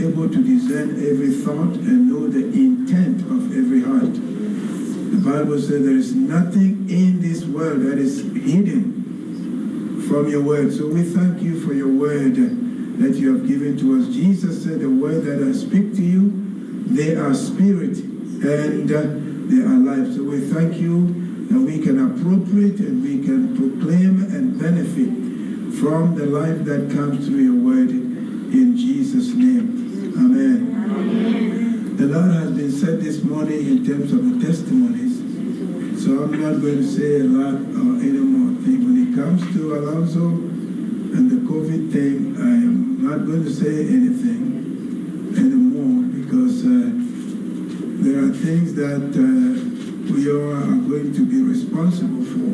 able to discern every thought and know the intent of every heart. The Bible says there is nothing in this world that is hidden from your word. So we thank you for your word that you have given to us. Jesus said, the word that I speak to you, they are spirit and they are life. So we thank you that we can appropriate and we can proclaim and benefit from the life that comes through your word in Jesus' name. Amen. Amen. The Lord has been said this morning in terms of the testimonies. So I'm not going to say a lot or any more things. When it comes to Alonzo and the COVID thing, I am not going to say anything anymore because there are things that we all are going to be responsible for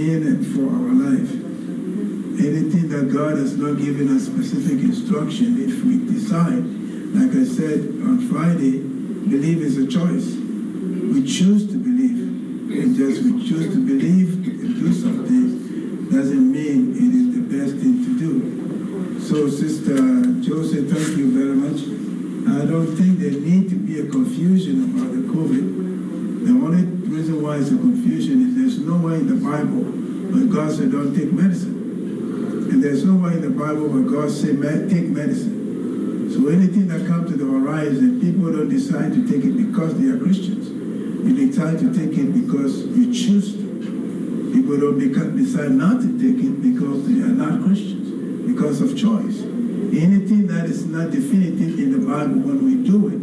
in and for our life. Anything that God has not given us specific instruction, if we decide, like I said on Friday, believe is a choice. We choose to believe. And just we choose to believe and do something doesn't mean it is the best thing to do. So Sister Joseph, thank you very much. I don't think there need to be a confusion about the COVID. The only reason why it's a confusion is there's nowhere in the Bible where God said don't take medicine. And there's nowhere in the Bible where God said take medicine. So anything that comes to the horizon, people don't decide to take it because they are Christians. You decide to take it because you choose to. People don't decide not to take it because they are not Christians, because of choice. Anything that is not definitive in the Bible, when we do it,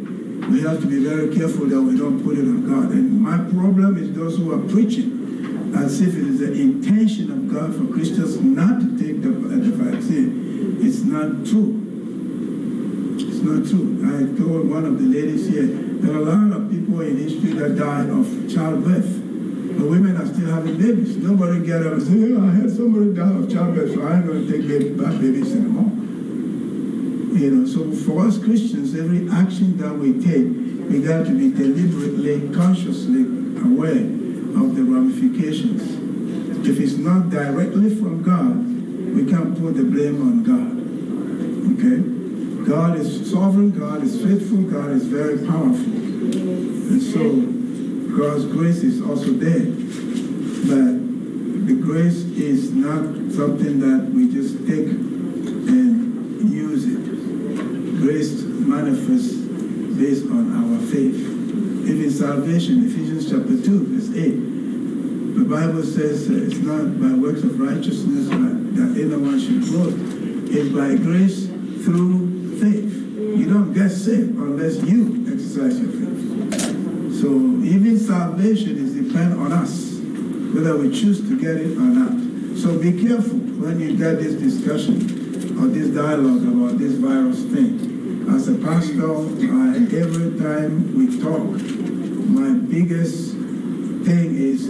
we have to be very careful that we don't put it on God. And my problem is those who are preaching as if it is the intention of God for Christians not to take the vaccine. It's not true. It's not true. I told one of the ladies here, there are a lot of people in history that died of childbirth. But women are still having babies. Nobody get up and say, I had somebody die of childbirth, so I ain't going to take babies anymore. So for us Christians, every action that we take, we got to be deliberately, consciously aware of the ramifications. If it's not directly from God, we can't put the blame on God. Okay? God is sovereign, God is faithful, God is very powerful. And so God's grace is also there. But the grace is not something that we just take and use it. Grace manifests based on our faith. Even salvation, Ephesians chapter 2, verse 8, the Bible says it's not by works of righteousness that anyone should glory. It's by grace through faith. You don't get saved unless you exercise your faith. So even salvation is dependent on us, whether we choose to get it or not. So be careful when you get this discussion or this dialogue about this virus thing. As a pastor, every time we talk, my biggest thing is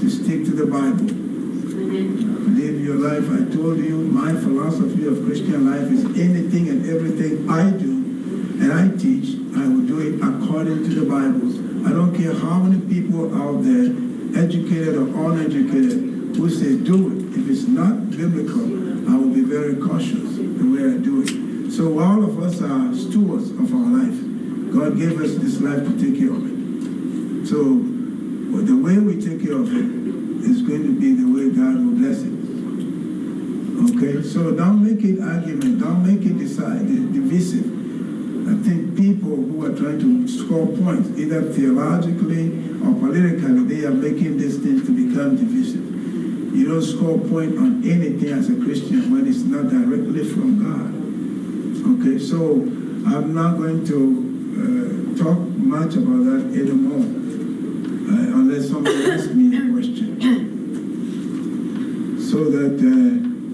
to stick to the Bible. Live your life. I told you my philosophy of Christian life is anything and everything I do and I teach, I will do it according to the Bible. I don't care how many people out there, educated or uneducated, who say do it. If it's not biblical, I will be very cautious the way I do it. So all of us are stewards of our life. God gave us this life to take care of it. So the way we take care of it is going to be the way God will bless it. Okay? So don't make it argument. Don't make it divisive. I think people who are trying to score points, either theologically or politically, they are making these things to become divisive. You don't score point on anything as a Christian when it's not directly from God. Okay, so I'm not going to talk much about that anymore, unless somebody asks me a question, so that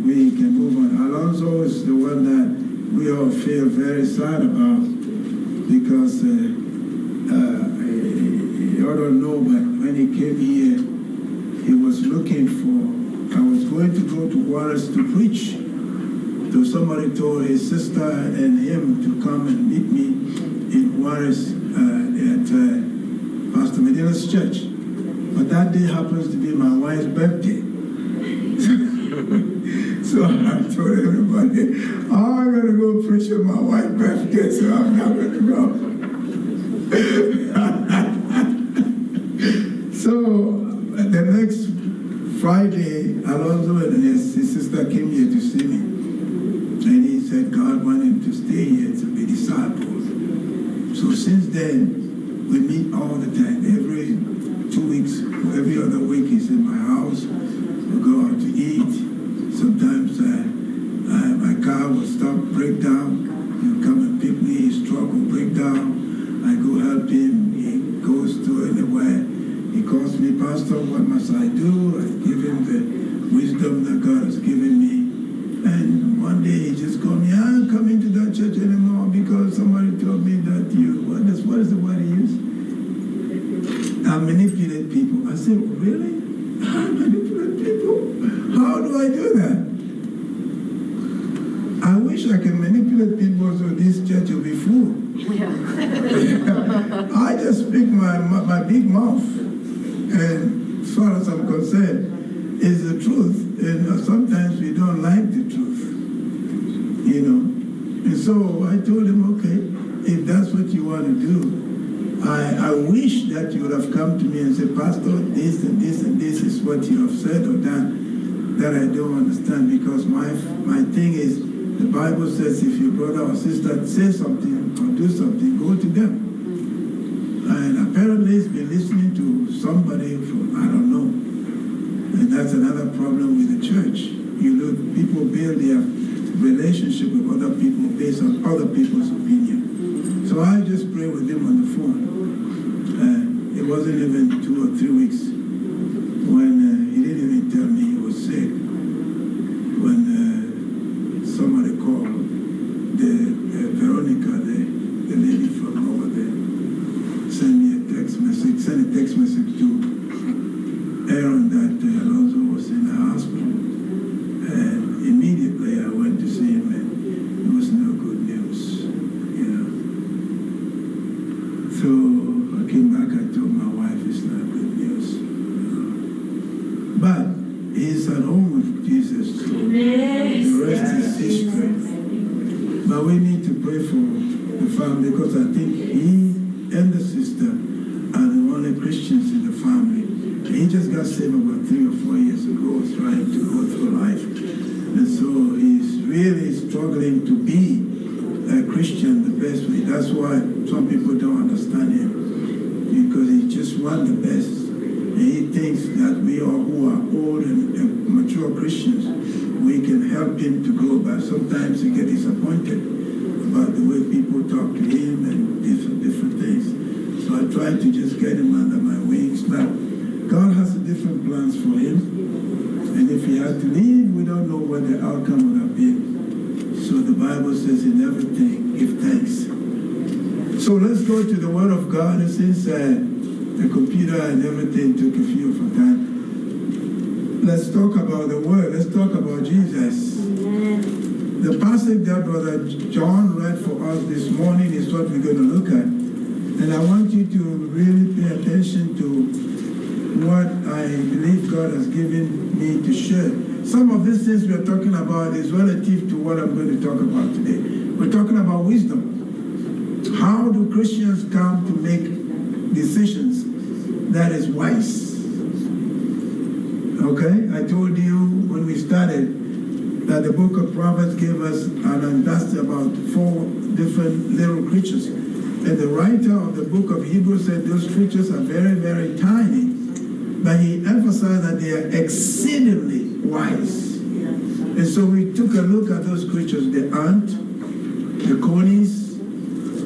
we can move on. Alonzo is the one that we all feel very sad about, because you all don't know, but when he came here, he was looking for, I was going to go to Juarez to preach. So somebody told his sister and him to come and meet me in Juarez at Pastor Medina's church. But that day happens to be my wife's birthday. So I'm told everybody, I'm going to go preach at my wife's birthday, so I'm not going to go. So the next Friday, Alonzo and his sister came here to see me. And he said God wanted him to stay here to be discipled. So since then, we meet all the time. Every 2 weeks, every other week, he's in my house. We go out to eat. Sometimes my car will stop, break down. He'll come and pick me. His truck will break down. I go help him. He goes to anywhere. He calls me, Pastor, what must I do? I give him the wisdom that God has given me. And one day he just called me, I'm coming to that church anymore because somebody told me that what is the word he used? I manipulate people. I said, really? I manipulate people? How do I do that? I wish I could manipulate people so this church will be full. I just speak my big mouth. And as far as I'm concerned, it's the truth. And sometimes we don't like the truth, you know. And so I told him, okay, if that's what you want to do, I wish that you would have come to me and said, Pastor, this and this and this is what you have said or done that I don't understand, because my thing is, the Bible says if your brother or sister says something or do something, go to them. And apparently he's been listening to somebody from, I don't know. And that's another problem with the church. You look, people build their relationship with other people based on other people's opinion. So I just prayed with him on the phone. It wasn't even 2 or 3 weeks when he didn't even tell me he was sick. When somebody called, Veronica, the lady from over there, sent a text message to Aaron that Alonzo was in the hospital. And immediately I went to see him, and it was no good news, you know. So I came back, I told my wife it's not good news. But he's at home with Jesus, so the rest is history. But we need to pray for the family, because I think he and the sister are the only Christians in the family. He just got saved about 3 or 4 years ago, trying to go through life. And so he's really struggling to be a Christian the best way. That's why some people don't understand him, because he just wants the best. And he thinks that we all who are old and mature Christians, we can help him to grow, but sometimes he gets disappointed about the way people talk to him and different things. So I try to just get him under my wings. But God has different plans for him. And if he had to leave, we don't know what the outcome would have been. So the Bible says in everything, give thanks. So let's go to the Word of God. And since the computer and everything took a few of our time, let's talk about the Word. Let's talk about Jesus. The passage that Brother John read for us this morning is what we're going to look at. And I want you to really pay attention to what I believe God has given me to share. Some of these things we're talking about is relative to what I'm going to talk about today. We're talking about wisdom. How do Christians come to make decisions that is wise? Okay, I told you when we started that the book of Proverbs gave us an understanding about 4 different little creatures. And the writer of the book of Hebrews said those creatures are very, very tiny. But he emphasized that they are exceedingly wise. And so we took a look at those creatures, the ant, the conies,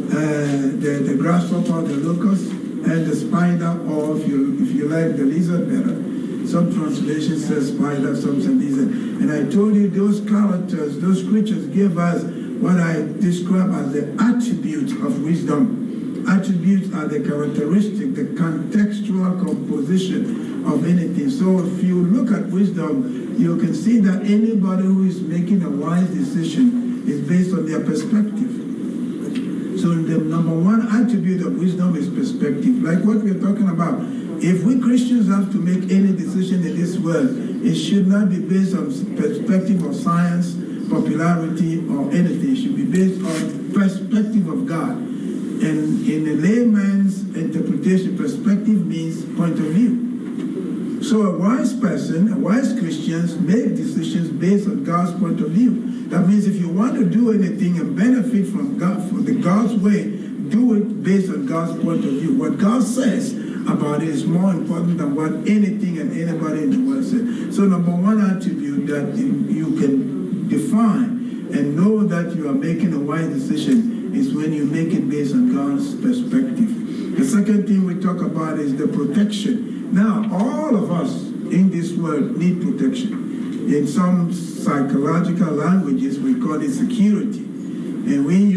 the grasshopper, the locust, and the spider, or if you like, the lizard better. Some translation says spider, some say lizard. And I told you those characters, those creatures give us what I describe as the attributes of wisdom. Attributes are the characteristic, the contextual composition of anything. So if you look at wisdom, you can see that anybody who is making a wise decision is based on their perspective. So the number 1 attribute of wisdom is perspective. Like what we're talking about. If we Christians have to make any decision in this world, it should not be based on perspective of science, popularity or anything. It should be based on perspective of God. And in a layman's interpretation, perspective means point of view. So a wise person, a wise Christians make decisions based on God's point of view. That means if you want to do anything and benefit from God, from the God's way, do it based on God's point of view. What God says about it is more important than what anything and anybody in the world says. So number one attribute that you can define and know that you are making a wise decision is when you make it based on God's perspective. The second thing we talk about is the protection. Now, all of us in this world need protection. In some psychological languages, we call it security. And we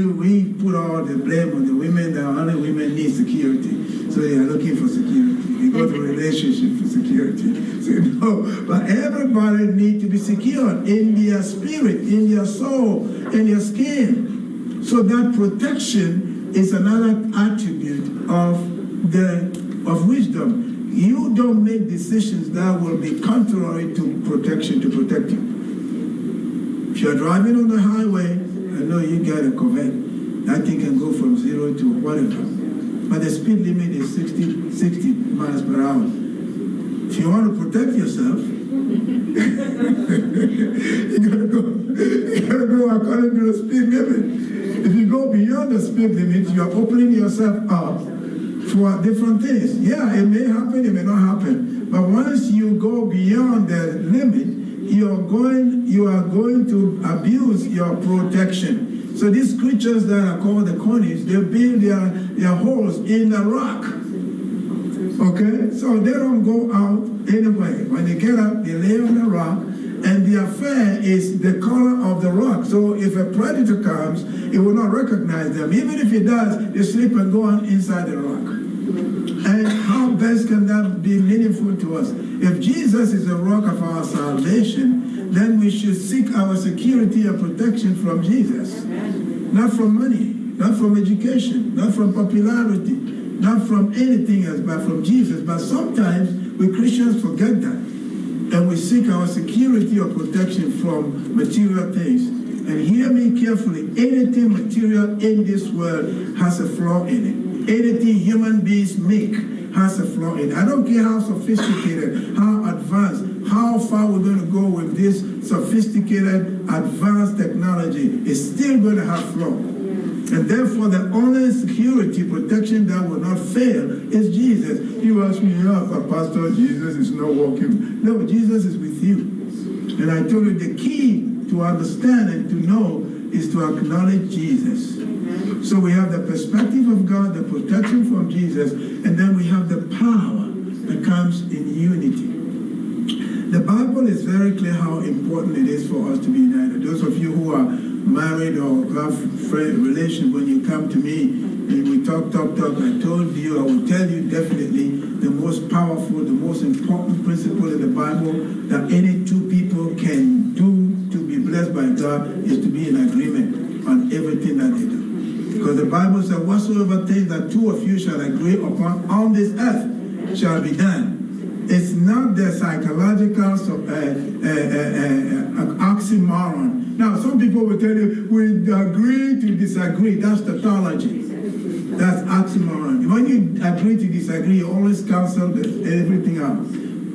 put all the blame on the women, that only women need security. So they are looking for security. They go to a relationship for security. So, no, but everybody needs to be secured in their spirit, in their soul, in their skin. So that protection is another attribute of wisdom. You don't make decisions that will be contrary to protection, to protect you. If you're driving on the highway, I know you got a Corvette. That thing can go from 0 to whatever. But the speed limit is 60 miles per hour. If you want to protect yourself, you gotta go according to the speed limit. If you go beyond the speed limit, you are opening yourself up for different things. Yeah, it may happen, it may not happen. But once you go beyond the limit, you are going to abuse your protection. So these creatures that are called the conies, they build their holes in the rock. Okay? So they don't go out anyway. When they get up, they lay on the rock, and their fur is the color of the rock. So if a predator comes, it will not recognize them. Even if it does, they sleep and go on inside the rock. And how best can that be meaningful to us? If Jesus is the rock of our salvation, then we should seek our security and protection from Jesus. Not from money, not from education, not from popularity, not from anything else, but from Jesus. But sometimes we Christians forget that. And we seek our security or protection from material things. And hear me carefully, anything material in this world has a flaw in it. Anything human beings make has a flaw in it. I don't care how sophisticated, how advanced, how far we're going to go with this sophisticated, advanced technology. It's still going to have flaw. And therefore, the only security, protection that will not fail is Jesus. You ask me, Pastor, Jesus is not working. No, Jesus is with you. And I told you the key to understand and to know is to acknowledge Jesus. So we have the perspective of God, the protection from Jesus, and then we have the power that comes in unity. The Bible is very clear how important it is for us to be united. Those of you who are married or have relations, when you come to me and we talk, I told you, I will tell you definitely the most powerful, the most important principle in the Bible that any two people can do to be blessed by God is to be in agreement on everything that they do. Because the Bible says, whatsoever things that two of you shall agree upon on this earth shall be done. It's not the psychological oxymoron. Now, some people will tell you, we agree to disagree. That's tautology. That's oxymoron. When you agree to disagree, you always cancel everything out.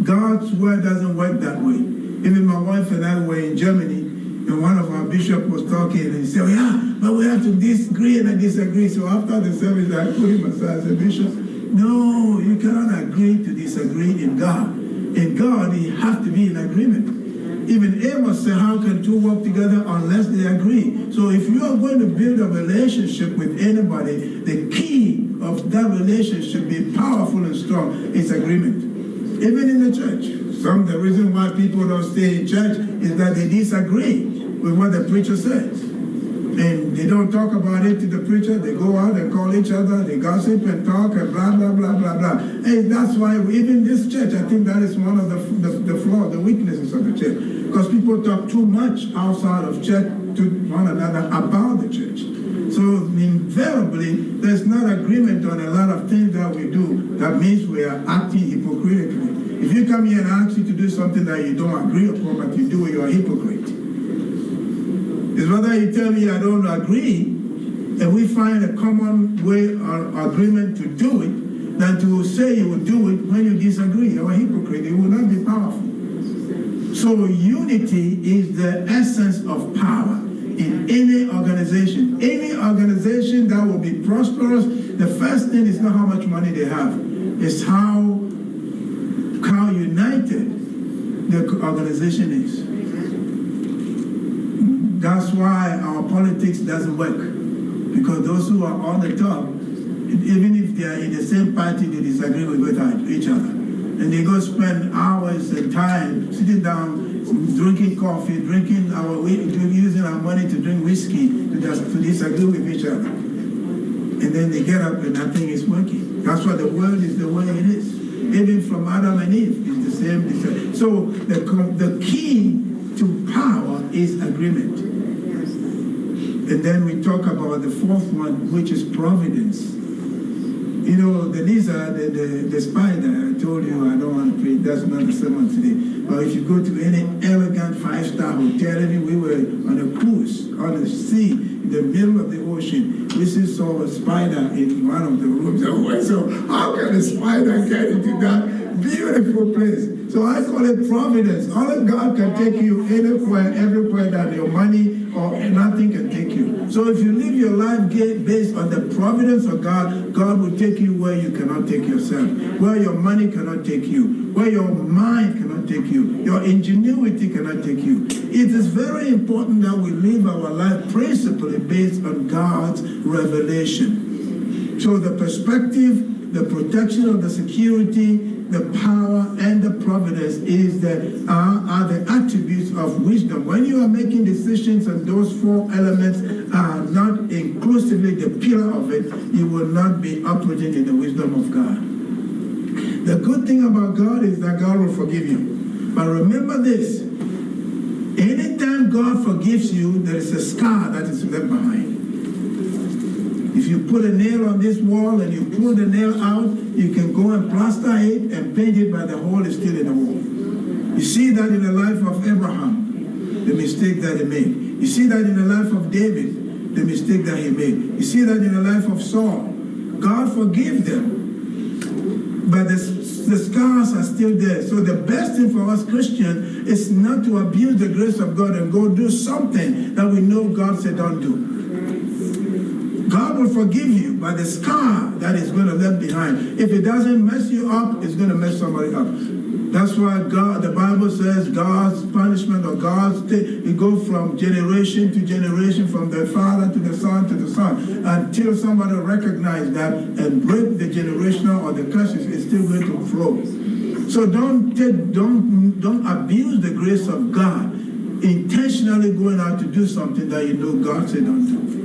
God's word doesn't work that way. Even my wife and I were in Germany, and one of our bishops was talking, and he said, yeah, but we have to disagree and disagree. So after the service, I put him aside and said, Bishop, no, you cannot agree to disagree in God. In God, you have to be in agreement. Even Amos said, how can two work together unless they agree? So if you are going to build a relationship with anybody, the key of that relationship, be powerful and strong, is agreement. Even in the church. The reason why people don't stay in church is that they disagree with what the preacher says. And they don't talk about it to the preacher. They go out and call each other. They gossip and talk and blah, blah, blah, blah, blah. And that's why even this church, I think that is one of the flaws, the weaknesses of the church. Because people talk too much outside of church to one another about the church. So invariably, there's not agreement on a lot of things that we do. That means we are acting hypocritically. If you come here and ask you to do something that you don't agree upon, but you do it, you are a hypocrite. It's rather you tell me I don't agree, and we find a common way or agreement to do it, than to say you will do it when you disagree. You're a hypocrite. It will not be powerful. So unity is the essence of power in any organization. Any organization that will be prosperous, the first thing is not how much money they have. It's how united the organization is. That's why our politics doesn't work. Because those who are on the top, even if they are in the same party, they disagree with each other. And they go spend hours and time sitting down, drinking coffee, using our money to drink whiskey, to disagree with each other. And then they get up and nothing is working. That's why the world is the way it is. Even from Adam and Eve, it's the same. So the key to power is agreement. And then we talk about the fourth one, which is providence. You know, the lizard, the spider, I told you I don't want to preach, that's not the sermon today. But if you go to any elegant five-star hotel, we were on a cruise, on the sea, in the middle of the ocean. We saw a spider in one of the rooms. So how can a spider get into that beautiful place? So I call it providence. Only God can take you anywhere, everywhere that your money or nothing can take you. So if you live your life based on the providence of God, God will take you where you cannot take yourself, where your money cannot take you, where your mind cannot take you, your ingenuity cannot take you. It is very important that we live our life principally based on God's revelation. So the perspective, the protection of the security, the power and the providence are the attributes of wisdom. When you are making decisions and those four elements are not inclusively the pillar of it, you will not be operating in the wisdom of God. The good thing about God is that God will forgive you. But remember this, anytime God forgives you, there is a scar that is left behind. If you put a nail on this wall and you pull the nail out, you can go and plaster it and paint it, but the hole is still in the wall. You see that in the life of Abraham, the mistake that he made. You see that in the life of David, the mistake that he made. You see that in the life of Saul. God forgave them, but the scars are still there. So the best thing for us Christians is not to abuse the grace of God and go do something that we know God said don't do. God will forgive you, but the scar that is going to leave behind, if it doesn't mess you up, it's going to mess somebody up. That's why the Bible says God's punishment or it goes from generation to generation, from the father to the son to the son, until somebody recognizes that and break the generational or the curses, it's still going to flow. So don't abuse the grace of God, intentionally going out to do something that you know God said don't do.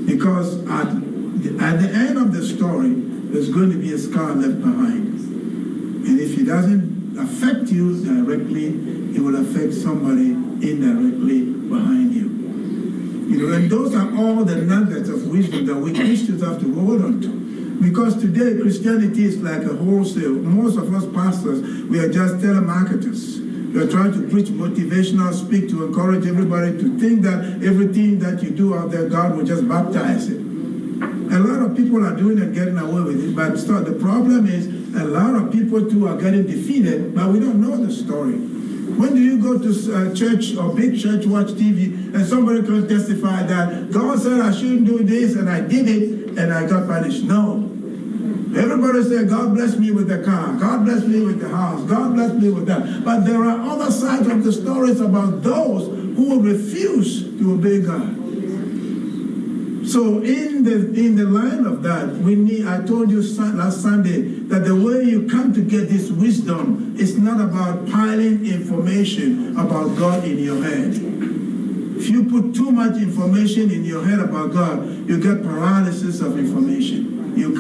Because at the end of the story, there's going to be a scar left behind. And if it doesn't affect you directly, it will affect somebody indirectly behind you. You know, and those are all the nuggets of wisdom that we Christians have to hold on to. Because today, Christianity is like a wholesale. Most of us pastors, we are just telemarketers. We are trying to preach motivational speak to encourage everybody to think that everything that you do out there, God will just baptize it. A lot of people are doing and getting away with it, but the problem is a lot of people too are getting defeated, but we don't know the story. When do you go to church or big church, watch TV, and somebody can testify that God said I shouldn't do this and I did it and I got punished? No. Everybody said, God bless me with the car, God bless me with the house, God bless me with that. But there are other sides of the stories about those who will refuse to obey God. So in the line of that, I told you last Sunday that the way you come to get this wisdom is not about piling information about God in your head. If you put too much information in your head about God, you get paralysis of information. You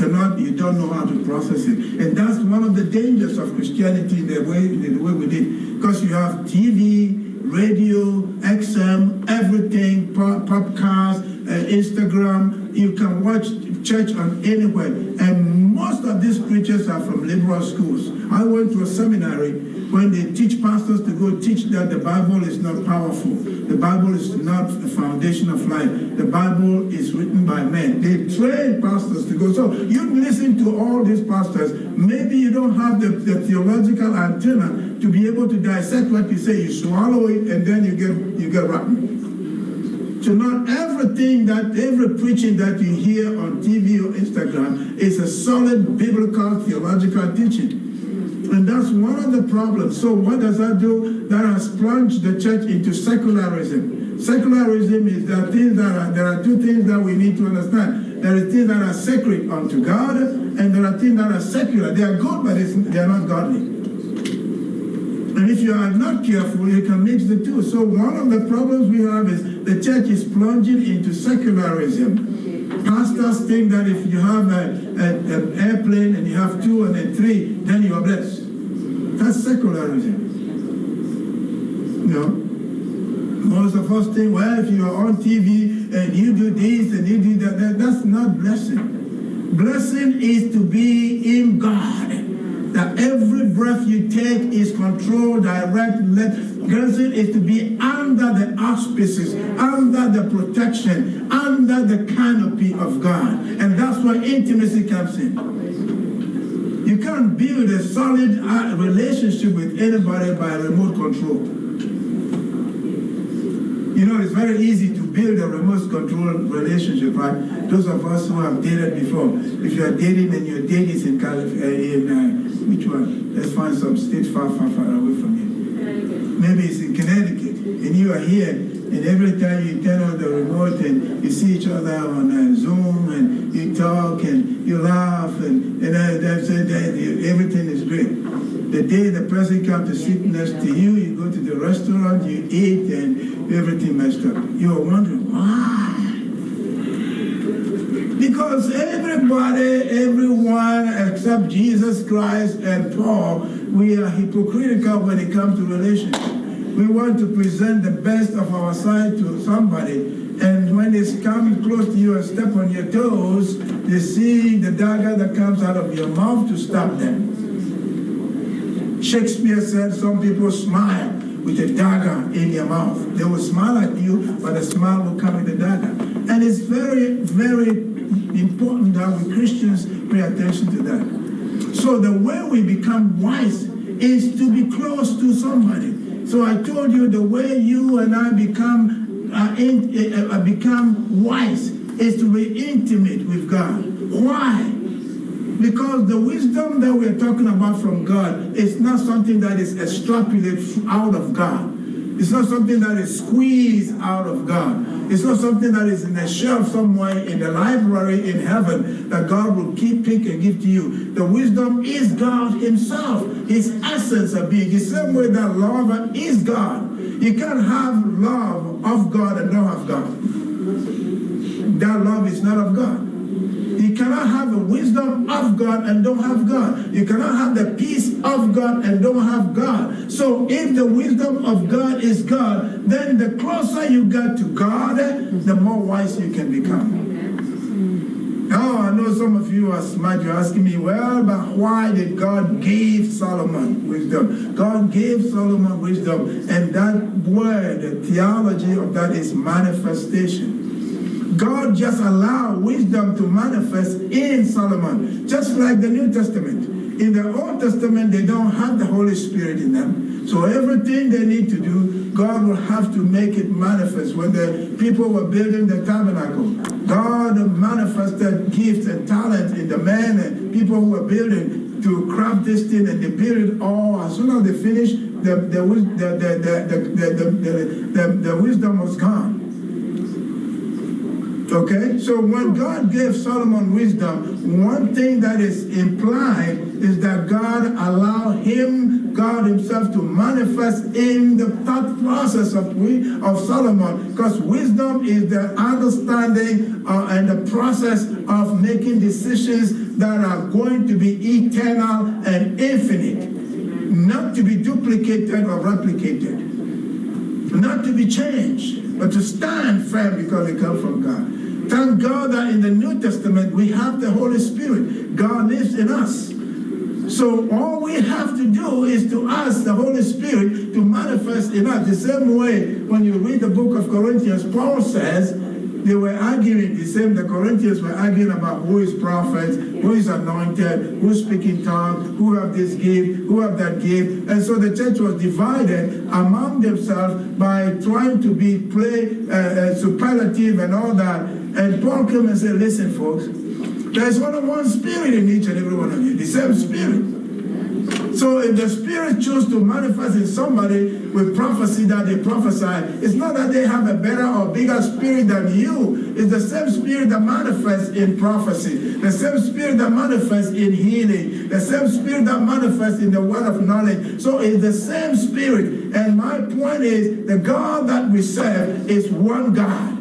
don't know how to process it. And that's one of the dangers of Christianity, the way we did. Because you have TV, radio, XM, everything, podcasts, Instagram. You can watch church on anywhere. And most of these preachers are from liberal schools. I went to a seminary when they teach pastors to go teach that the Bible is not powerful. The Bible is not the foundation of life. The Bible is written by men. They train pastors to go. So you listen to all these pastors. Maybe you don't have the theological antenna to be able to dissect what you say. You swallow it and then you get rotten. So not everything every preaching that you hear on TV or Instagram is a solid biblical theological teaching. And that's one of the problems. So what does that do? That has plunged the church into secularism. Secularism is there are two things that we need to understand. There are things that are sacred unto God, and there are things that are secular. They are good, but they are not godly. And if you are not careful, you can mix the two. So one of the problems we have is the church is plunging into secularism. Pastors think that if you have an airplane and you have 2 and then 3, then you are blessed. That's secularism. You know, most of us think, well, if you are on TV and you do this and you do that, that's not blessing. Blessing is to be in God. That every breath you take is controlled, direct, led. Blessing is to be under the auspices, under the protection, under the canopy of God. And that's where intimacy comes in. You can't build a solid relationship with anybody by remote control. You know, it's very easy to build a remote control relationship, right? Those of us who have dated before, if you are dating and your date is in California, which one? Let's find some state far away from you. Connecticut. Maybe it's in Connecticut, and you are here, and every time you turn on the remote and you see each other on Zoom, and you talk and you laugh, and everything is great. The day the person comes to sit next to you, you go to the restaurant, you eat, and everything messed up. You are wondering, why? Because everyone except Jesus Christ and Paul, we are hypocritical when it comes to relationship. We want to present the best of our side to somebody, and when they come close to you and step on your toes, they see the dagger that comes out of your mouth to stop them. Shakespeare said some people smile with a dagger in their mouth. They will smile at you, but the smile will come with a dagger. And it's very, very important that we Christians pay attention to that. So the way we become wise is to be close to somebody. So I told you the way you and I become wise is to be intimate with God. Why? Because the wisdom that we are talking about from God is not something that is extrapolated out of God. It's not something that is squeezed out of God. It's not something that is in a shelf somewhere in the library in heaven that God will pick and give to you. The wisdom is God himself. His essence of being. The same way that love is God. You can't have love of God and don't have God. That love is not of God. You cannot have the wisdom of God and don't have God. You cannot have the peace of God and don't have God. So if the wisdom of God is God, then the closer you get to God, the more wise you can become. Now, I know some of you are smart. You're asking me, well, but why did God give Solomon wisdom? God gave Solomon wisdom, and that word, the theology of that is manifestation. God just allowed wisdom to manifest in Solomon, just like the New Testament. In the Old Testament, they don't have the Holy Spirit in them. So everything they need to do, God will have to make it manifest. When the people were building the tabernacle, God manifested gifts and talent in the men and people who were building to craft this thing, and they built it all. As soon as they finished, the wisdom was gone. Okay, so when God gave Solomon wisdom, one thing that is implied is that God allowed God himself to manifest in the thought process of Solomon, because wisdom is the understanding and the process of making decisions that are going to be eternal and infinite, not to be duplicated or replicated, not to be changed, but to stand firm because they come from God. Thank God that in the New Testament we have the Holy Spirit. God lives in us. So all we have to do is to ask the Holy Spirit to manifest in us. The same way when you read the book of Corinthians, Paul says they were arguing the Corinthians were arguing about who is prophet, who is anointed, who speaks in tongues, who have this gift, who have that gift. And so the church was divided among themselves by trying to play superlative and all that. And Paul came and said, listen, folks, there's only one spirit in each and every one of you, the same spirit. So if the Spirit chooses to manifest in somebody with prophecy that they prophesy, it's not that they have a better or bigger spirit than you. It's the same spirit that manifests in prophecy, the same spirit that manifests in healing, the same spirit that manifests in the word of knowledge. So it's the same spirit. And my point is, the God that we serve is one God,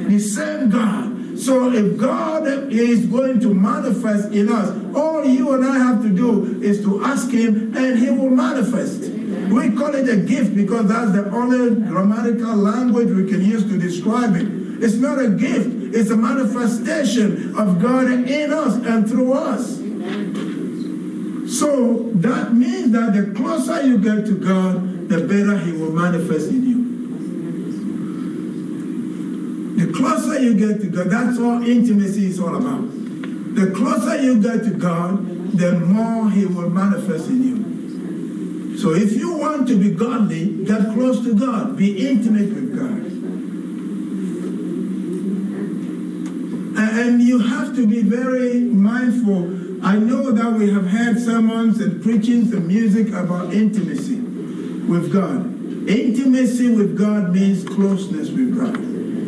the same God. So if God is going to manifest in us, all you and I have to do is to ask him and he will manifest. We call it a gift because that's the only grammatical language we can use to describe it. It's not a gift. It's a manifestation of God in us and through us. So that means that the closer you get to God, the better he will manifest in you. The closer you get to God, that's all intimacy is all about. The closer you get to God, the more he will manifest in you. So if you want to be godly, get close to God. Be intimate with God. And you have to be very mindful. I know that we have had sermons and preachings and music about intimacy with God. Intimacy with God means closeness with God.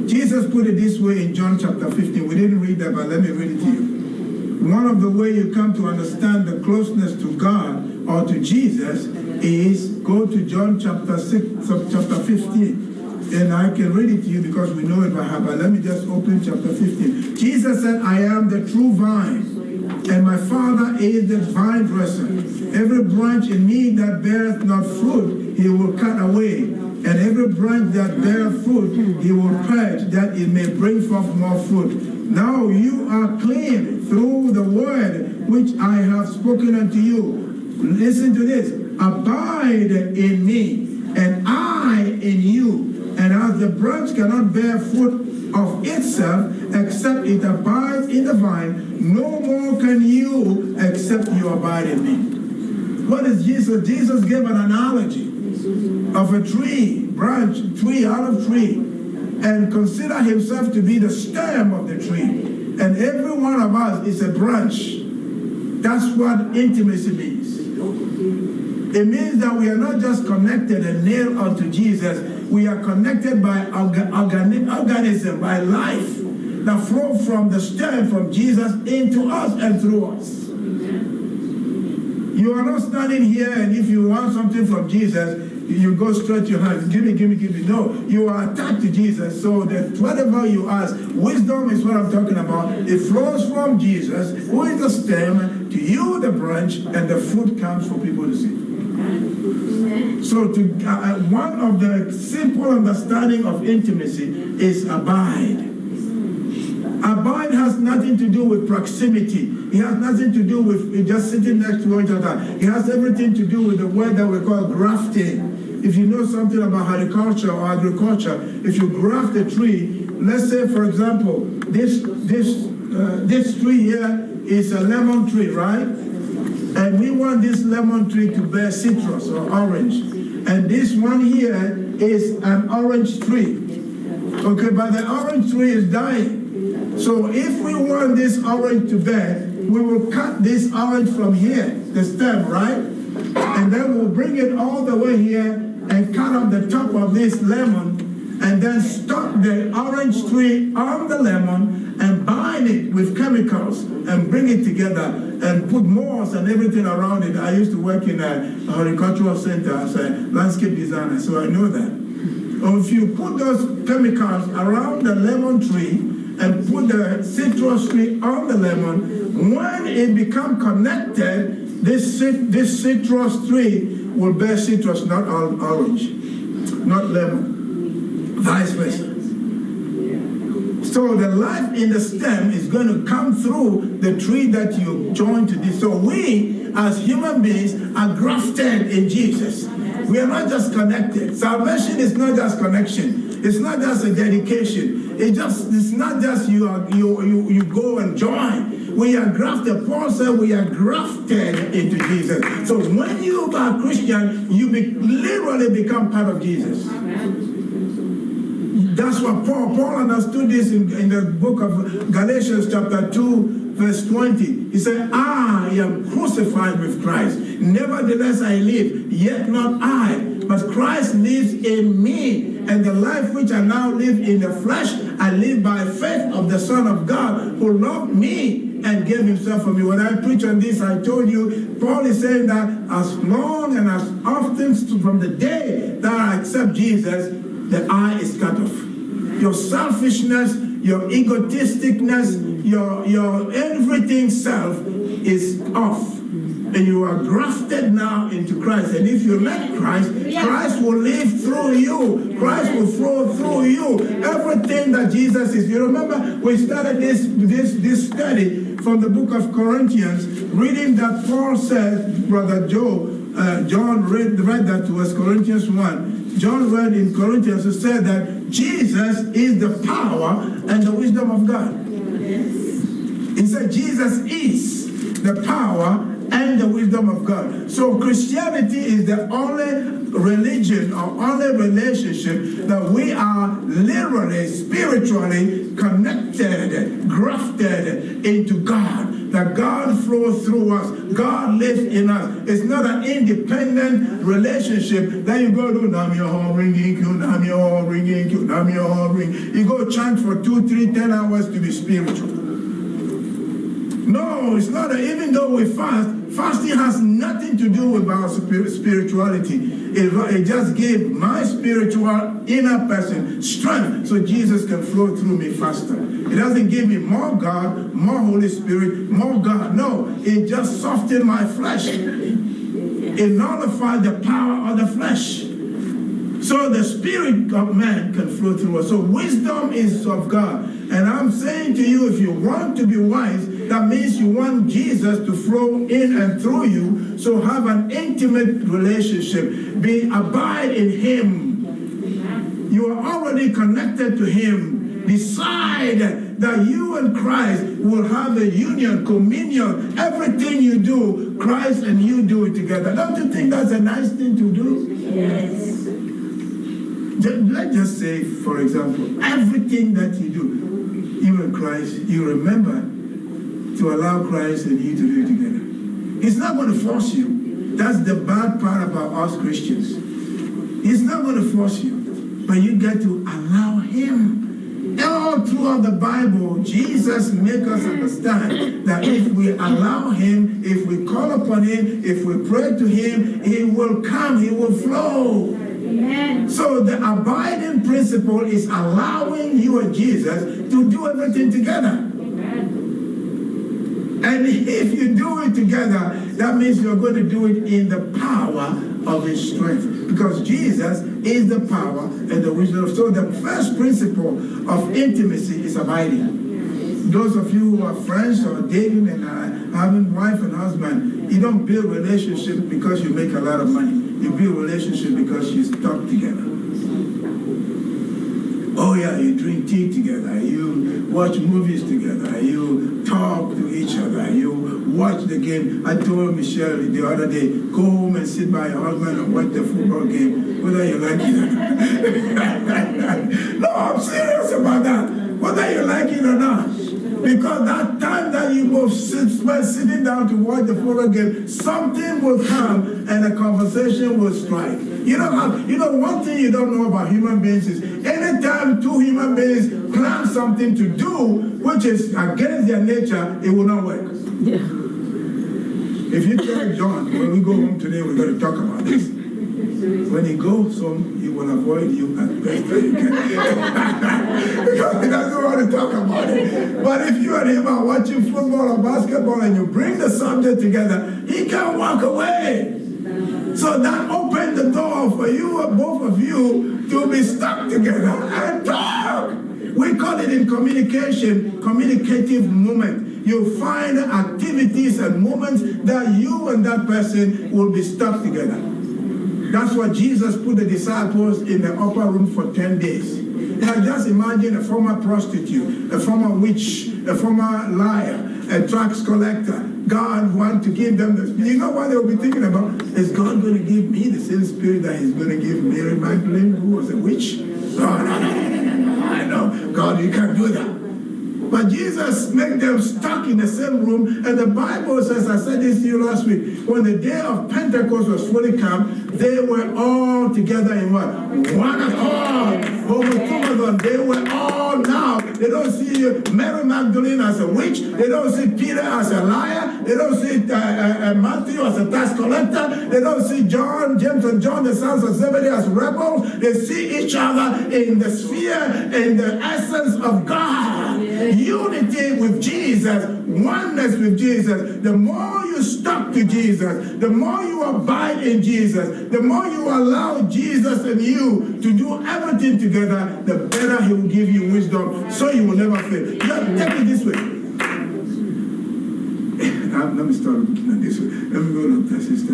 Jesus put it this way in John chapter 15. We didn't read that, but let me read it to you. One of the ways you come to understand the closeness to God or to Jesus is go to John chapter 15. And I can read it to you because we know it by heart. But let me just open chapter 15. Jesus said, I am the true vine, and my Father is the vine dresser. Every branch in me that beareth not fruit, he will cut away. And every branch that beareth fruit, he will purge, that it may bring forth more fruit. Now you are clean through the word which I have spoken unto you. Listen to this. Abide in me, and I in you. And as the branch cannot bear fruit of itself, except it abides in the vine, no more can you, except you abide in me. What is Jesus? Jesus gave an analogy of a tree, branch, tree, olive tree, and consider himself to be the stem of the tree. And every one of us is a branch. That's what intimacy means. It means that we are not just connected and nailed unto Jesus. We are connected by organism, by life that flow from the stem, from Jesus, into us and through us. You are not standing here and if you want something from Jesus, you go stretch your hands, give me, give me, give me. No, you are attached to Jesus. So that whatever you ask, wisdom is what I'm talking about. It flows from Jesus, who is the stem, to you the branch, and the fruit comes for people to see. So one of the simple understanding of intimacy is abide. Abide has nothing to do with proximity. It has nothing to do with just sitting next to each other. It has everything to do with the word that we call grafting. If you know something about horticulture or agriculture, if you graft a tree, let's say, for example, this tree here is a lemon tree, right? And we want this lemon tree to bear citrus or orange. And this one here is an orange tree. Okay, but the orange tree is dying. So if we want this orange to bear, we will cut this orange from here, the stem, right? And then we'll bring it all the way here and cut off the top of this lemon and then stop the orange tree on the lemon and bind it with chemicals and bring it together and put moss and everything around it. I used to work in a horticultural center as a landscape designer, so I know that. Or if you put those chemicals around the lemon tree and put the citrus tree on the lemon, when it becomes connected, this citrus tree will bear citrus, not orange, not lemon, vice versa. So the life in the stem is going to come through the tree that you joined to this. So we, as human beings, are grafted in Jesus. We are not just connected. Salvation is not just connection. It's not just a dedication. It's not just you go and join. We are grafted. Paul said we are grafted into Jesus. So when you are a Christian, you literally become part of Jesus. That's what Paul understood this in the book of Galatians chapter 2, verse 20. He said, I am crucified with Christ. Nevertheless I live, yet not I, but Christ lives in me. And the life which I now live in the flesh, I live by faith of the Son of God, who loved me and gave himself for me. When I preach on this, I told you, Paul is saying that as long and as often from the day that I accept Jesus, the eye is cut off. Your selfishness, your egotisticness, your everything self is off. And you are grafted now into Christ. And if you let Christ, Christ will live through you. Christ will flow through you. Everything that Jesus is. You remember we started this study from the book of Corinthians, reading that Paul said, Brother John read that to us, Corinthians 1. John read in Corinthians who said that Jesus is the power and the wisdom of God. He said Jesus is the power and the wisdom of God. So Christianity is the only religion or only relationship that we are literally, spiritually connected, grafted into God. That God flows through us. God lives in us. It's not an independent relationship that you go to Nam your horn ringing, Nam your horn ringing, Nam your horn ring. You go chant for 2, 3, 10 hours to be spiritual. No, it's not. Even though we fast, fasting has nothing to do with our spirituality. It just gave my spiritual inner person strength so Jesus can flow through me faster. It doesn't give me more God, more Holy Spirit, more God. No, it just softened my flesh. It nullified the power of the flesh. So the spirit of man can flow through us. So wisdom is of God. And I'm saying to you, if you want to be wise, that means you want Jesus to flow in and through you. So have an intimate relationship. Abide in him. You are already connected to him. Decide that you and Christ will have a union, communion. Everything you do, Christ and you do it together. Don't you think that's a nice thing to do? Yes. Let's just say, for example, everything that you do, you and Christ, you remember to allow Christ and you to do it together. He's not going to force you. That's the bad part about us Christians. He's not going to force you, but you get to allow him. All throughout the Bible, Jesus makes us understand that if we allow him, if we call upon him, if we pray to him, he will come, he will flow. Amen. So the abiding principle is allowing you and Jesus to do everything together. Amen. And if you do it together, that means you're going to do it in the power of his strength. Because Jesus is the power and the wisdom. So the first principle of intimacy is abiding. Those of you who are friends or dating and having wife and husband, you don't build relationship because you make a lot of money. You build relationship because you talk together. Oh yeah, you drink tea together, you watch movies together, you talk to each other, you watch the game. I told Michelle the other day, go home and sit by your husband and watch the football game, whether you like it or not. No, I'm serious about that, whether you like it or not. Because that time that you both spend sitting down to watch the football game, something will come and a conversation will strike. One thing you don't know about human beings is anytime two human beings plan something to do which is against their nature, it will not work. Yeah. If you tell John, when we go home today, we're going to talk about this. When he goes home, he will avoid you as best as you can. Because he doesn't want to talk about it. But if you and him are watching football or basketball and you bring the subject together, he can walk away. So that opened the door for you, both of you, to be stuck together and talk. We call it in communication, communicative moment. You find activities and moments that you and that person will be stuck together. That's why Jesus put the disciples in the upper room for 10 days. Now just imagine a former prostitute, a former witch, a former liar, a tax collector. God wants to give them this. You know what they'll be thinking about? Is God going to give me the same spirit that he's going to give Mary Magdalene, who was a witch? No. I know. God, you can't do that. But Jesus made them stuck in the same room, and the Bible says, I said this to you last week, when the day of Pentecost was fully come, they were all together in what? One accord. Over 2 of them, they were all now. They don't see Mary Magdalene as a witch. They don't see Peter as a liar. They don't see Matthew as a tax collector. They don't see John, James and John, the sons of Zebedee, as rebels. They see each other in the sphere, in the essence of God. Unity with Jesus, oneness with Jesus. The more you stuck to Jesus, the more you abide in Jesus, the more you allow Jesus and you to do everything together, the better he will give you wisdom, so you will never fail. Take it this way. Let me start looking at this way. Let me go look at sister.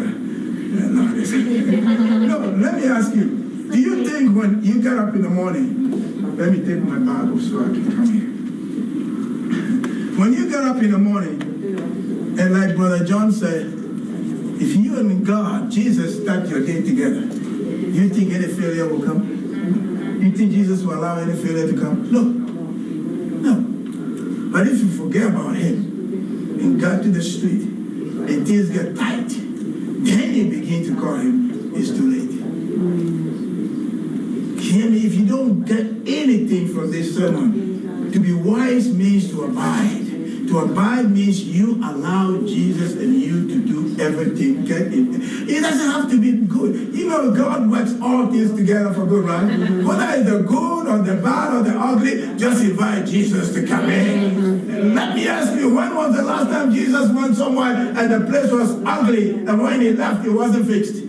No, let me ask you, do you think when you get up in the morning, let me take my Bible so I can come here. When you get up in the morning, and like Brother John said, if you and God, Jesus, start your day together, you think any failure will come? You think Jesus will allow any failure to come? No. But if you forget about him and got to the street and things get tight, then you begin to call him, it's too late. Hear me, if you don't get anything from this sermon, to be wise means to abide. To abide means you allow Jesus and you to do everything. Get in. It doesn't have to be good. You know, God works all things together for good, right? Whether it's the good or the bad or the ugly, just invite Jesus to come in. Let me ask you, when was the last time Jesus went somewhere and the place was ugly, and when he left, it wasn't fixed?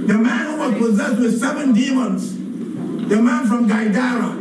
The man who was possessed with 7 demons, the man from Gadara,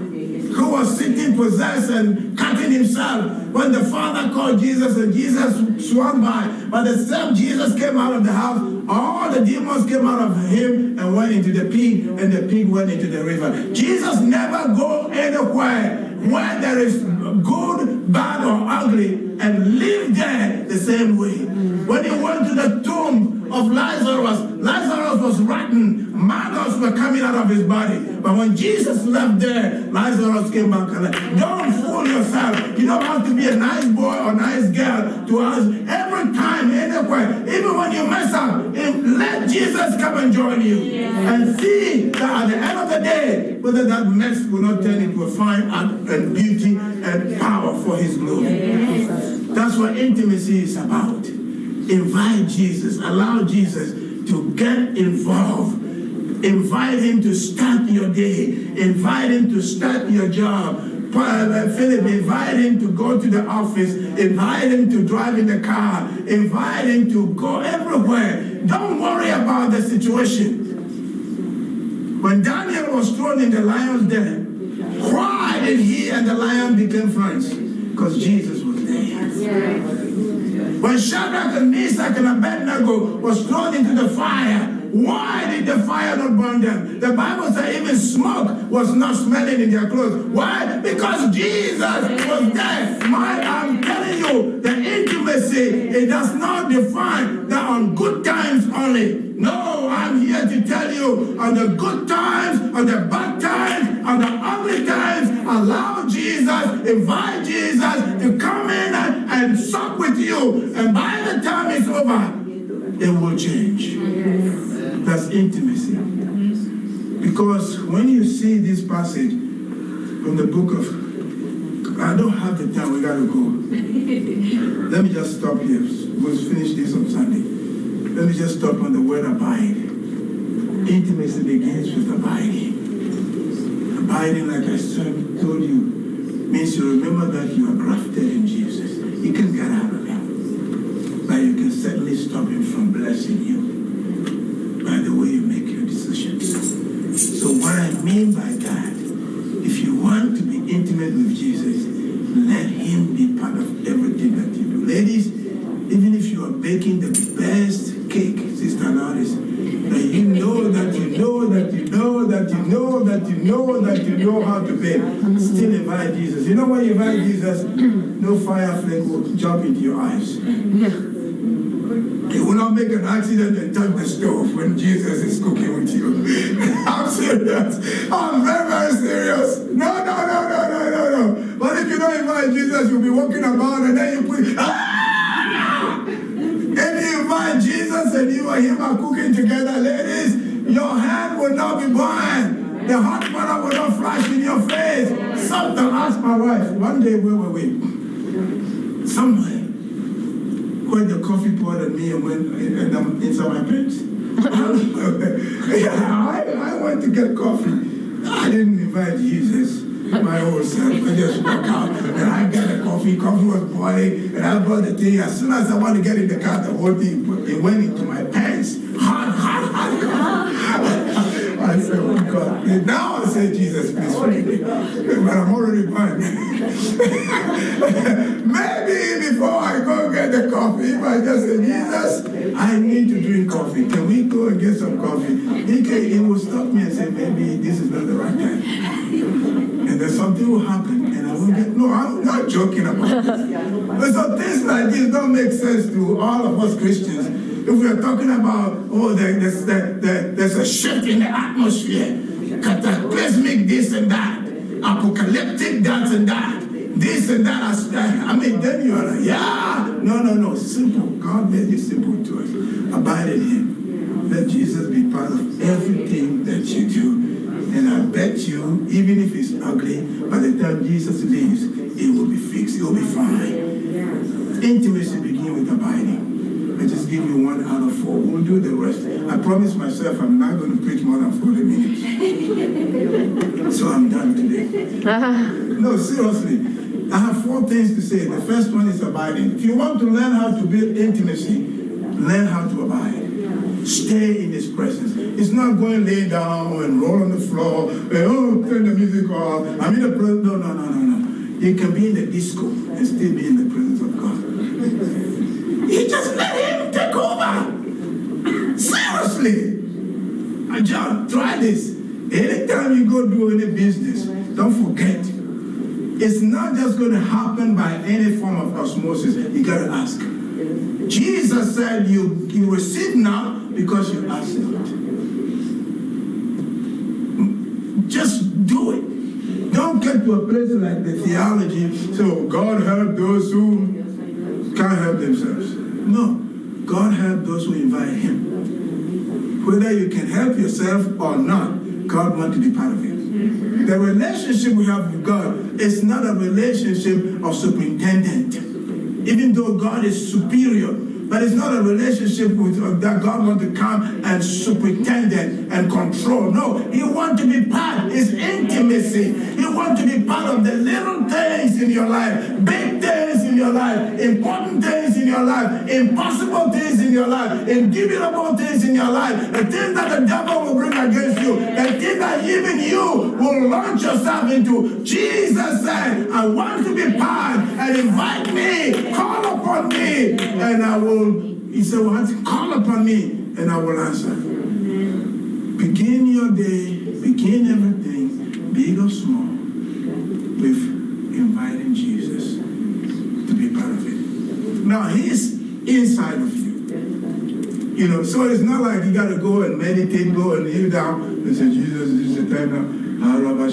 who was sitting possessed and cutting himself, when the Father called Jesus and Jesus swung by, but the same Jesus came out of the house, all the demons came out of him and went into the pig, and the pig went into the river. Jesus never go anywhere where there is good, bad, or ugly and live there the same way. When he went to the tomb of Lazarus, Lazarus was rotten. Maggots were coming out of his body. But when Jesus left there, Lazarus came back alive. Don't fool yourself. You don't have to be a nice boy or nice girl to ask every time, anywhere. Even when you mess up, let Jesus come and join you. And see that at the end of the day, whether that mess will not turn into a fine art and beauty and power for his glory. That's what intimacy is about. Invite Jesus. Allow Jesus to get involved. Invite him to start your day. Invite him to start your job. Philip, invite him to go to the office. Invite him to drive in the car. Invite him to go everywhere. Don't worry about the situation. When Daniel was thrown in the lion's den, why did he and the lion become friends? Because Jesus was there. When Shadrach and Meshach and Abednego was thrown into the fire, why did the fire not burn them? The Bible says even smoke was not smelling in their clothes. Why? Because Jesus was there. I'm telling you, the intimacy, it does not define that on good times only. No, I'm here to tell you, on the good times, on the bad times, on the ugly times, allow Jesus, invite Jesus to come in and sup with you. And by the time it's over, it will change. That's intimacy. Because when you see this passage from the book of, I don't have the time, we got to go. Let me just stop here. We'll finish this on Sunday. Let me just stop on the word abide. Intimacy begins with abiding. Abiding, like I told you, means you remember that you are grafted in Jesus. You can get out of him. But you can certainly stop him from blessing you by the way you make your decisions. So what I mean by that, if you want to that you know how to bake, still invite Jesus. You know when you invite Jesus, no fire flake will jump into your eyes. You will not make an accident and touch the stove when Jesus is cooking with you. I'm serious. I'm very, very serious. No. But if you don't invite Jesus, you'll be walking about and then you put... If you invite Jesus and you and him are cooking together, ladies, your hand will not be burned. The hot water will not flash in your face. Something, ask my wife. One day, where were we? Somewhere. When the coffee poured on me and went inside my pants. I went to get coffee. I didn't invite Jesus, my old self. I just walked out and I got the coffee. Coffee was boiling and I brought the thing. As soon as I wanted to get in the car, the whole thing, it went into my pants. Hot. I said, oh God. And now I say, Jesus, please forgive me. But I'm already burned. Maybe before I go get the coffee, if I just say, Jesus, I need to drink coffee. Can we go and get some coffee? He will stop me and say, maybe this is not the right time. And then something will happen and I will get, no, I'm not joking about this. But so things like this don't make sense to all of us Christians. If we are talking about, there's a shift in the atmosphere, cataclysmic this and that, apocalyptic that and that, this and that, I mean, then you are like, yeah, no, simple. God made it simple to us. Abide in him. Let Jesus be part of everything that you do. And I bet you, even if it's ugly, by the time Jesus leaves, it will be fixed, it will be fine. Intimacy begins with abiding. I just give you 1 out of 4. We'll do the rest. I promise myself I'm not going to preach more than 40 minutes. So I'm done today. No, seriously. I have 4 things to say. The first one is abiding. If you want to learn how to build intimacy, learn how to abide. Stay in his presence. It's not going lay down and roll on the floor and, turn the music off. I'm in the presence. No. You can be in the disco and still be in the presence of God. You just let him take over. Seriously. John, try this. Anytime you go do any business, don't forget. It's not just going to happen by any form of osmosis. You got to ask. Jesus said you receive now because you ask not. Just do it. Don't get to a place like the theology, so God help those who can't help themselves. No, God help those who invite him. Whether you can help yourself or not, God wants to be part of it. The relationship we have with God is not a relationship of superintendent. Even though God is superior, but it's not a relationship with that God wants to come and superintend and control. No, he wants to be part. It's intimacy. He wants to be part of the little things in your life, big things in your life, important things in your life, impossible things in your life, indubitable things in your life, the things that the devil will bring against you, the things that even you will launch yourself into. Jesus said, I want to be part and invite me, call upon me, and I will. He said, well, call upon me and I will answer. Begin your day, begin everything, big or small, with inviting Jesus to be part of it. Now, he's inside of you. You know, so it's not like you got to go and meditate, go and kneel down and say, Jesus, this is the time now. No.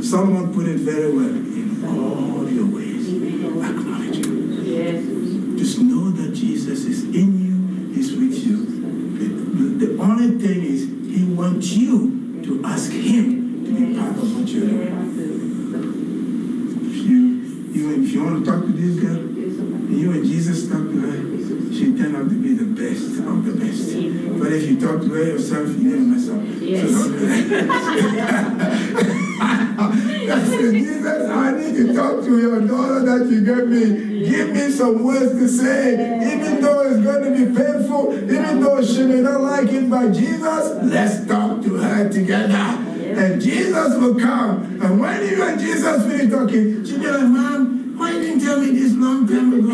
Solomon put it very well. In all your ways, acknowledge him. Yes. Just know that Jesus is in you, he's with you. The only thing is, he wants you to ask him to be part of what you're doing. If you want to talk to this girl, and you and Jesus talk to her, she turned out to be the best of the best. But if you talk to her yourself, you're going to mess up. Yes. So I said, Jesus, I need to talk to your daughter that you gave me. Give me some words to say, even though it's going to be painful, even though she may not like it, but Jesus, let's talk to her together. And Jesus will come. And when you and Jesus finish talking, she'll be like, Mom, why didn't you tell me this long time ago?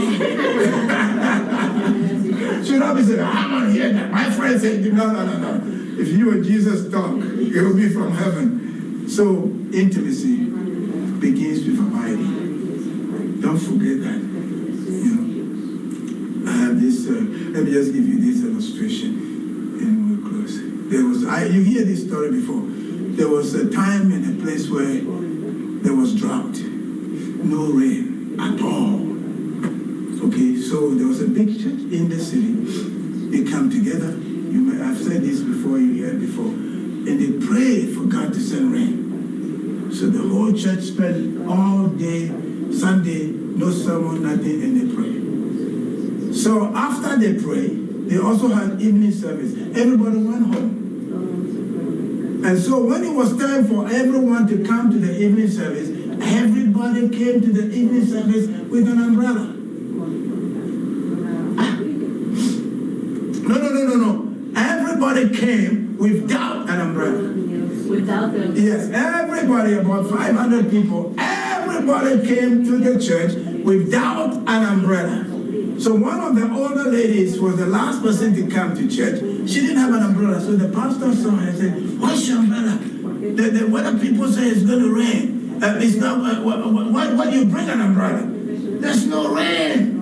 Should not be saying, I want to hear that. My friend said, no. If you and Jesus talk, it will be from heaven. So intimacy begins with abiding. Don't forget that. You know, I have this, let me just give you this illustration and we'll close. You hear this story before. There was a time and a place where there was drought, no rain at all. Okay, so there was a big church in the city. They come together. I've said this before, you heard before. And they prayed for God to send rain. So the whole church spent all day, Sunday, no sermon, nothing, and they prayed. So after they prayed, they also had evening service. Everybody went home. And so when it was time for everyone to come to the evening service, everybody came to the evening service with an umbrella. No. Everybody came without an umbrella. Without them? Yes, everybody, about 500 people, everybody came to the church without an umbrella. So one of the older ladies was the last person to come to church. She didn't have an umbrella. So the pastor saw her and said, what's your umbrella? The weather people say it's going to rain. It's not, why do you bring an umbrella? There's no rain.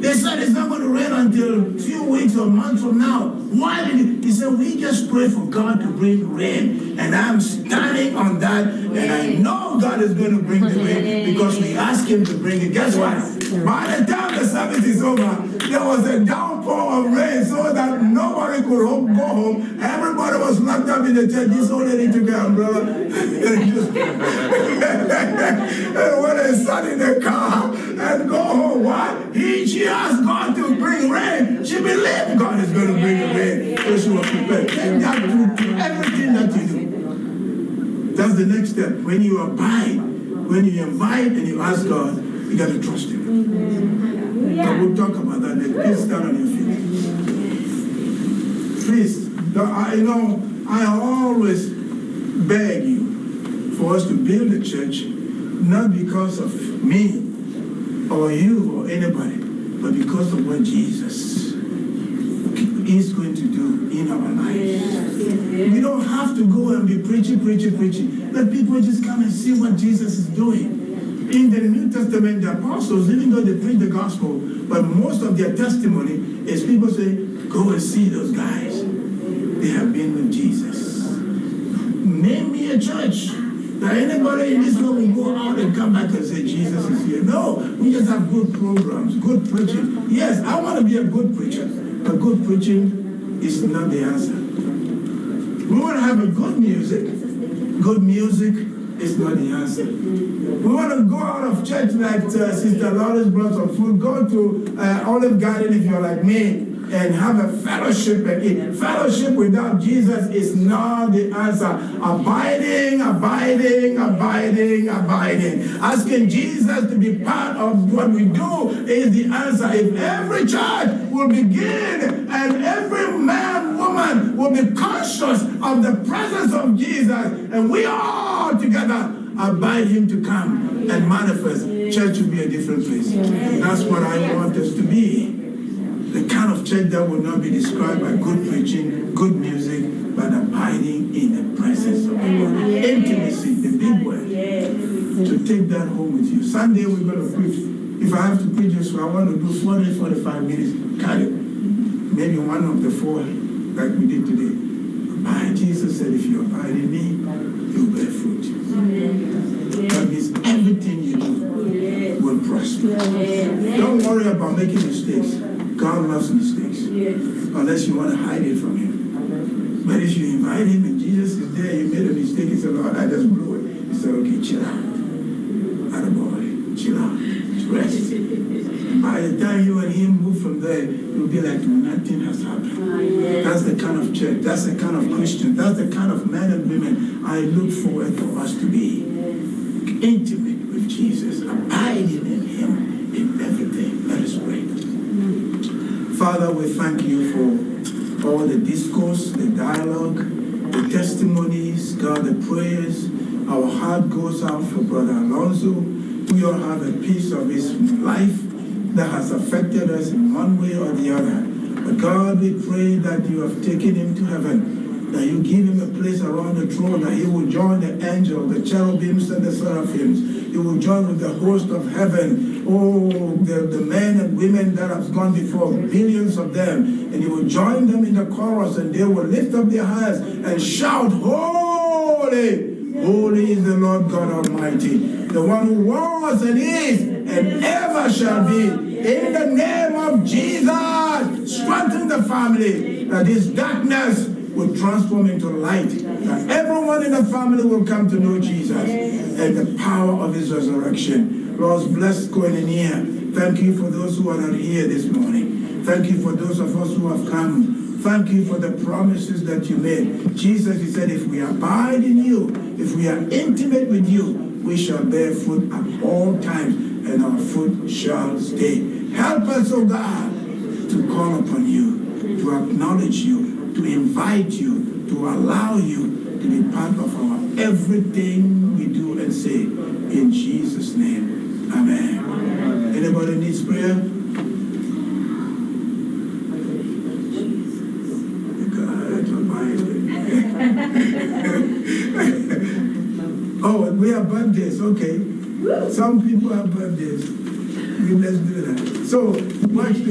They said it's not going to rain until a few weeks or months from now. Why did it? He said, we just pray for God to bring rain. And I'm standing on that. And I know God is going to bring the rain because we asked him to bring it. Guess what? By the time the service is over, there was a downpour of rain so that nobody could go home. Everybody was locked up in the church. This old lady took her umbrella. And when they sat in the car and go home, what? She asked God to bring rain. She believed God is going to bring the rain. So she was prepared. Take that to everything that you do. That's the next step. When you abide, when you invite and you ask God, you got to trust him. But we'll talk about that next. Please stand on your feet. Please, I always beg you for us to build a church, not because of me or you or anybody, but because of what Jesus is going to do in our lives. We don't have to go and be preaching. Let people just come and see what Jesus is doing. In the New Testament, the apostles, even though they preach the gospel, but most of their testimony is people say, go and see those guys. They have been with Jesus. Name me a church that anybody in this room will go out and come back and say, Jesus is here. No, we just have good programs, good preaching. Yes, I want to be a good preacher, but good preaching is not the answer. We want to have a good music. Good music is not the answer. We want to go out of church like Sister Lawrence brought some food. Go to Olive Garden if you're like me and have a fellowship and eat. Fellowship without Jesus is not the answer. Abiding. Asking Jesus to be part of what we do is the answer. If every church will begin and every man, woman will be conscious of the presence of Jesus and we all together abide him to come and manifest, church will be a different place. That's what I want us to be. The kind of church that will not be described by good preaching, good music, but abiding in the presence of God. Intimacy, the big word. To take that home with you. Sunday we're going to preach. If I have to preach this, I want to do 40, 45 minutes. Cut it. Maybe one of the four like we did today. Abide. Jesus said, if you abide in me, you'll bear fruit. That means everything you do will prosper. Don't worry about making mistakes. God loves mistakes. Unless you want to hide it from him. But if you invite him and Jesus is there, you made a mistake, he said, Lord, I just blew it. He said, okay, chill out. Attaboy, chill out. Rest. And by the time you and him move from there, you'll be like nothing has happened. That's the kind of church, that's the kind of Christian, that's the kind of men and women I look forward for us to be. Intimate with Jesus, abiding in him in everything. Let us pray. Father, we thank you for all the discourse, the dialogue, the testimonies, God, the prayers. Our heart goes out for Brother Alonzo. We all have a piece of his life that has affected us in one way or the other. But God, we pray that you have taken him to heaven, that you give him a place around the throne, that he will join the angels, the cherubims and the seraphims. He will join with the host of heaven. Oh, the men and women that have gone before, billions of them. And he will join them in the chorus, and they will lift up their hands and shout, holy! Holy is the Lord God Almighty, the one who was and is and ever shall be. In the name of Jesus, strengthen the family, that this darkness will transform into light, that everyone in the family will come to know Jesus and the power of his resurrection. Lord, bless Koinonia. Thank you for those who are not here this morning. Thank you for those of us who have come. Thank you for the promises that you made. Jesus, he said, if we abide in you, if we are intimate with you, we shall bear fruit at all times, and our fruit shall stay. Help us, oh God, to call upon you, to acknowledge you, to invite you, to allow you to be part of our everything we do and say. In Jesus' name, amen. Anybody needs prayer? Oh, we have birthdays, okay. Some people have birthdays. Let's do that. So, watch